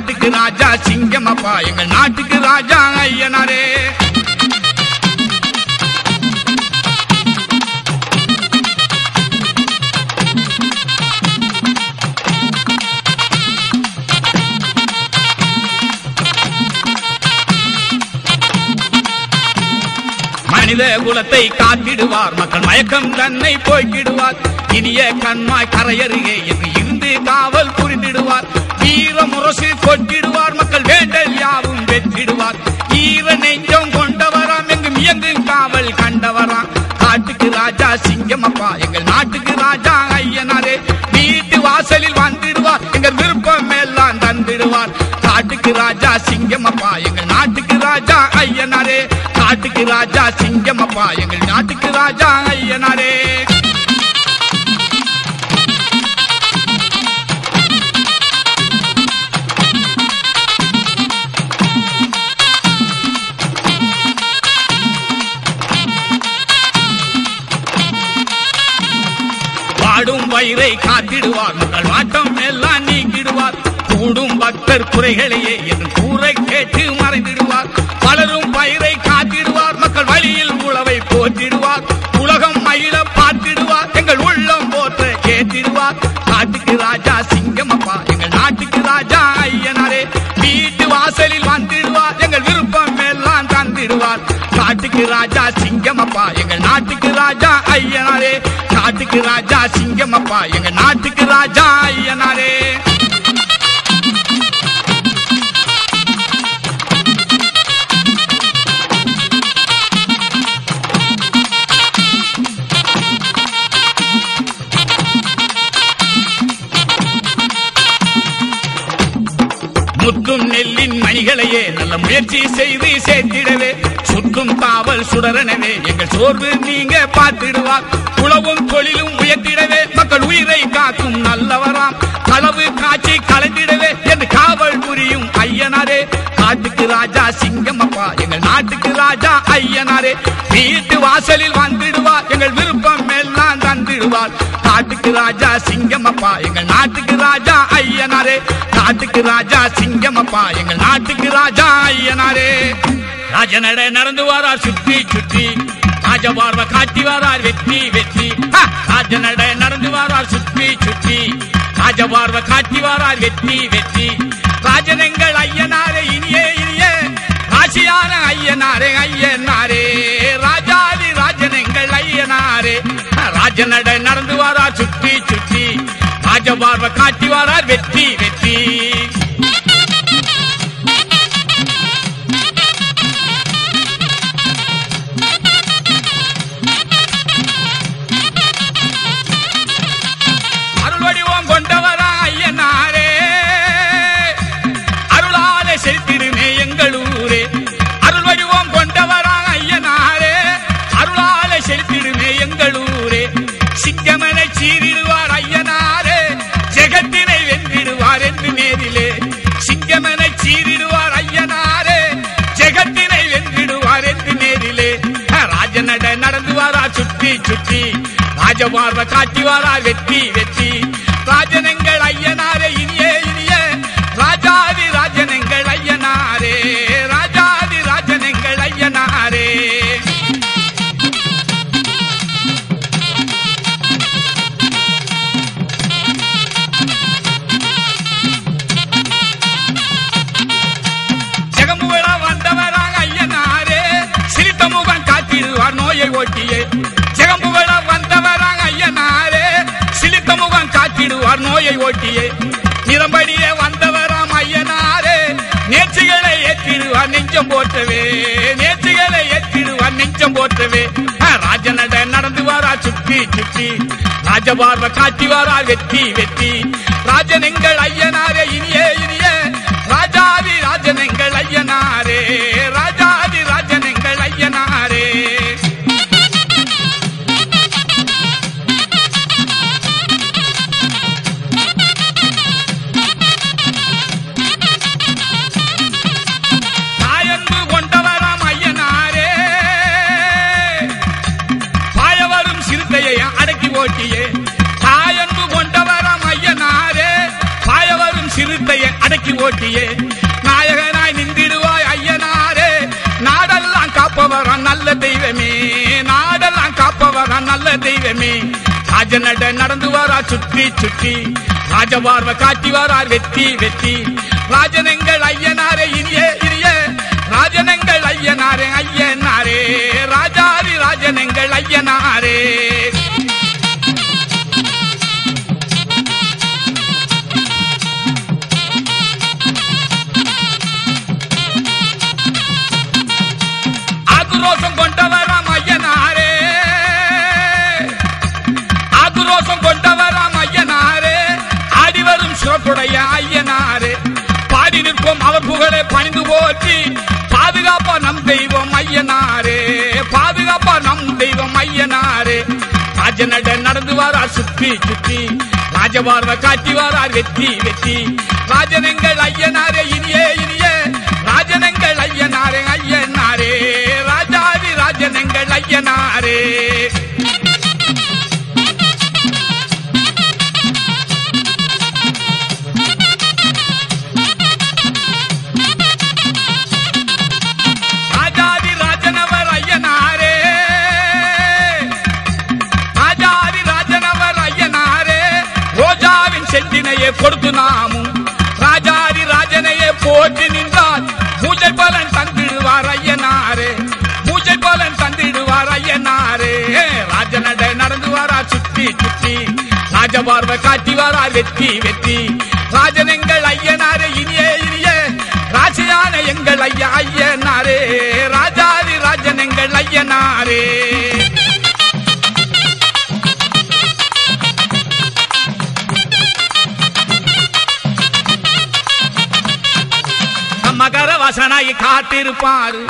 காட்டுக்கு ராஜா சிங்கமப்பா எங்கள் நாட்டுக்கு ராஜா ஐயனாரே. மனித குலத்தை காத்திடுவார், மக்கள் மயக்கம் தன்னை போய்க்கிடுவார். இனிய கண்மாய் கரையருகே என்று இருந்து காவல் புரிந்திடுவார். வீர முரசு கொட்டிடுவார், மக்கள் வேண்டல் யாவும் வெற்றிடுவார். ஈர நெஞ்சம் கொண்டவராம், எங்கும் இயங்கும் காவல் கண்டவராம். காட்டுக்கு ராஜா சிங்கமப்பா எங்கள் நாட்டுக்கு ராஜா ஐயனாரே. வீட்டு வாசலில் வந்துடுவார், எங்கள் விருப்பம் எல்லாம் தந்திடுவார். காட்டுக்கு ராஜா சிங்கமப்பா எங்கள் நாட்டுக்கு ராஜா ஐயனாரே. காட்டுக்கு ராஜா சிங்கமப்பா எங்கள் நாட்டுக்கு ராஜா ஐயனாரே. வாடும் வயிறை காத்திடுவார், மக்கள் வாட்டம் எல்லாம் நீக்கிடுவார். கூடும் பக்தர் குறைகளையே என்று கூரை கேட்டு மறைந்திடுவார். பலரும் பயிரை காத்திடுவார், மக்கள் வழியில் உழவை போற்றிடுவார். உலகம் மயில பார்த்திடுவார், எங்கள் உள்ளம் போற்ற கேட்டிடுவார். காட்டுக்கு ராஜா சிங்கமப்பா எங்கள் நாட்டுக்கு ராஜா ஐயனாரே. வீட்டு வாசலில் வந்துடுவார், எங்கள் விருப்பம் எல்லாம் தந்திடுவார். காட்டுக்கு ராஜா சிங்கமப்பா எங்கள் நாட்டுக்கு ராஜா ஐயனாரே. காட்டுக்கு ராஜா சிங்கமப்பா எங்கள் நாட்டுக்கு ராஜா ஐயனாரே. முத்தும் நெல்லின் மணிகளையே நல்ல முயற்சி செய்து சேர்த்திடவே, சுற்றும் காவல் சுடரனவே எங்கள் சோர்வு நீங்க பார்த்திடுவார். உழவும் தொழிலும் உயர்த்திடவே, மக்கள் உயிரை காக்கும் நல்லவராம். களவு காட்சி கலைந்திடவே என்று காவல் புரியும் ஐயனாரே. காட்டுக்கு ராஜா சிங்கமப்பா எங்கள் நாட்டுக்கு ராஜா ஐயனாரே. வீட்டு வாசலில் வந்துடுவார், எங்கள் விருப்பம் எல்லாம் தந்திடுவார். காட்டுக்கு ராஜா சிங்கமப்பா எங்கள் நாட்டுக்கு ராஜா ஐயனாரே. காட்டுக்கு ராஜா சிங்கமப்பா எங்கள் நாட்டுக்கு ராஜா ஐயனாரே. ராஜநடை நடந்து வாரார் சுற்றி சுற்றி, ராஜபார்வ காட்டி வாரார் வெற்றி வெற்றி. ராஜநடை நடந்து வாரார் சுற்றி சுற்றி, ராஜபார்வ காட்டி வாரார் வெற்றி வெற்றி. ராஜனங்கள் ஐயனாரே இனியே இனியே, ராசியான ஐயனாரே ஐயனாரே. ராஜாதி ராஜனங்கள் ஐயனாரே. ராஜநடை நடந்து வாரார் சுற்றி சுற்றி, ராஜபார்வ காட்டி வாரார் வெற்றி வெற்றி. அருள் வடிவம் கொண்டவரா ஐயனாரே, அருளாலே செலுத்திடுமே எங்களூரே. அருள் வடிவம் கொண்டவரா ஐயனாரே, அருளாலே செலுத்திடுமே எங்களூரே. சிங்கமனை சீரிடுவார் ஐயனாரே, ஜெகத்தினை வென்றிடுவார் என்று நேரிலே. சிங்கமனை சீரிடுவார் ஐயனாரே, ஜெகத்தினை வென்றிடுவார் என்று நேரிலே. ராஜநட நடந்து வாரார் சுற்றி சுற்றி, ராஜபார்வ காட்டி வாரார் வெற்றி வெற்றி. ராஜனங்கள் ஐயனாரே இனியே இனியே, ராஜாதி ராஜனங்கள் ஐயனாரே. ராஜாதி ராஜனங்கள் ஐயனாரே. நோயை ஓட்டியே ஜெகம்புகள வந்தவராங்க ஐயனாரே. சிலித்த முகம் காட்டிடுவார் நோயை ஓட்டியே. நிறம்படியே வந்தவராம் ஐயனாரே, நேர்ச்சிகளை ஏற்றிடுவார் நெஞ்சம் போற்றவே. நேர்ச்சிகளை ஏற்றிடுவார் நெஞ்சம் போற்றவே. ராஜநட நடந்து வாரா சுற்றி சுற்றி, ராஜபார்வ காட்டி வாரா வெற்றி வெற்றி. ராஜனங்கள் ஐயனாரே இனியே இனியே, ராஜாதி ராஜனங்கள் ஐயனாரே. ராஜாதி ராஜனங்கள் ஐயனாரே. தாயன்பு கொண்டவராம் ஐயனாரே, பாயவரும் சிறுத்தையை அடக்கி ஓட்டியே. தாயன்பு கொண்டவராம் ஐயனாரே, பாயவரும் பட்டி ஓட்டியே நாயகனாய் நின்றிடுவாய் ஐயனாரே. நாடெல்லாம் காப்பவரான் நல்ல தெய்வமே, நாடெல்லாம் காப்பவரான் நல்ல தெய்வமே. ராஜநட நடந்து வாரா சுற்றி சுற்றி, ராஜபார்வ காட்டி வாரார் வெற்றி வெற்றி. ராஜனங்கள் ஐயனாரே இனிய இனிய, ராஜனங்கள் ஐயனாரே ஐயனாரே, ராஜாதி ராஜனங்கள் ஐயனாரே. ஆக்ரோஷம் கொண்டவராம் ஐயனாரே, ஆக்ரோஷம் கொண்டவராம் ஐயனாரே. ஆடிவரும் சிறப்புடைய ஐயனாரே, பாடி நிற்போம் அவர் புகழை பணிந்து போற்றி. பாதுகாப்பா நம் தெய்வம் ஐயனாரே, பாதுகாப்பா நம் தெய்வம் ஐயனாரே. ராஜநட நடந்து வாரார் சுற்றி சுற்றி, ராஜபார்வ காட்டி வாரார் வெற்றி வெற்றி. ராஜனங்கள் ஐயனாரே இனிய இனிய, ராஜனங்கள் ஐயனாரே ஐயனாரே, ராஜாதி ராஜனங்கள் ஐயனாரே. ராஜாதி ராஜனவர் ஐயனாரே, ராஜாதி ராஜனவர் ஐயனாரே. ரோஜாவின் செந்தினையே கொடுத்து நாமும் ராஜாதி ராஜனையே போற்றி நின்றால் பூஜை பலன் தந்திடுவார் ஐயனாரே, பூஜை பலன் தந்திடுவார் ஐயனாரே. ராஜநடை நடந்து வாரா சுற்றி சுற்றி, ராஜபார்வ காட்டி வாரார் வெற்றி வெற்றி. ராஜனங்கள் ஐயனாரே இனிய இனிய, ராசியான எங்கள் ஐயா ஐயனாரே, ராஜாதி ராஜனங்கள் ஐயனாரே. மகர வாசனாய் காத்திருப்பாரு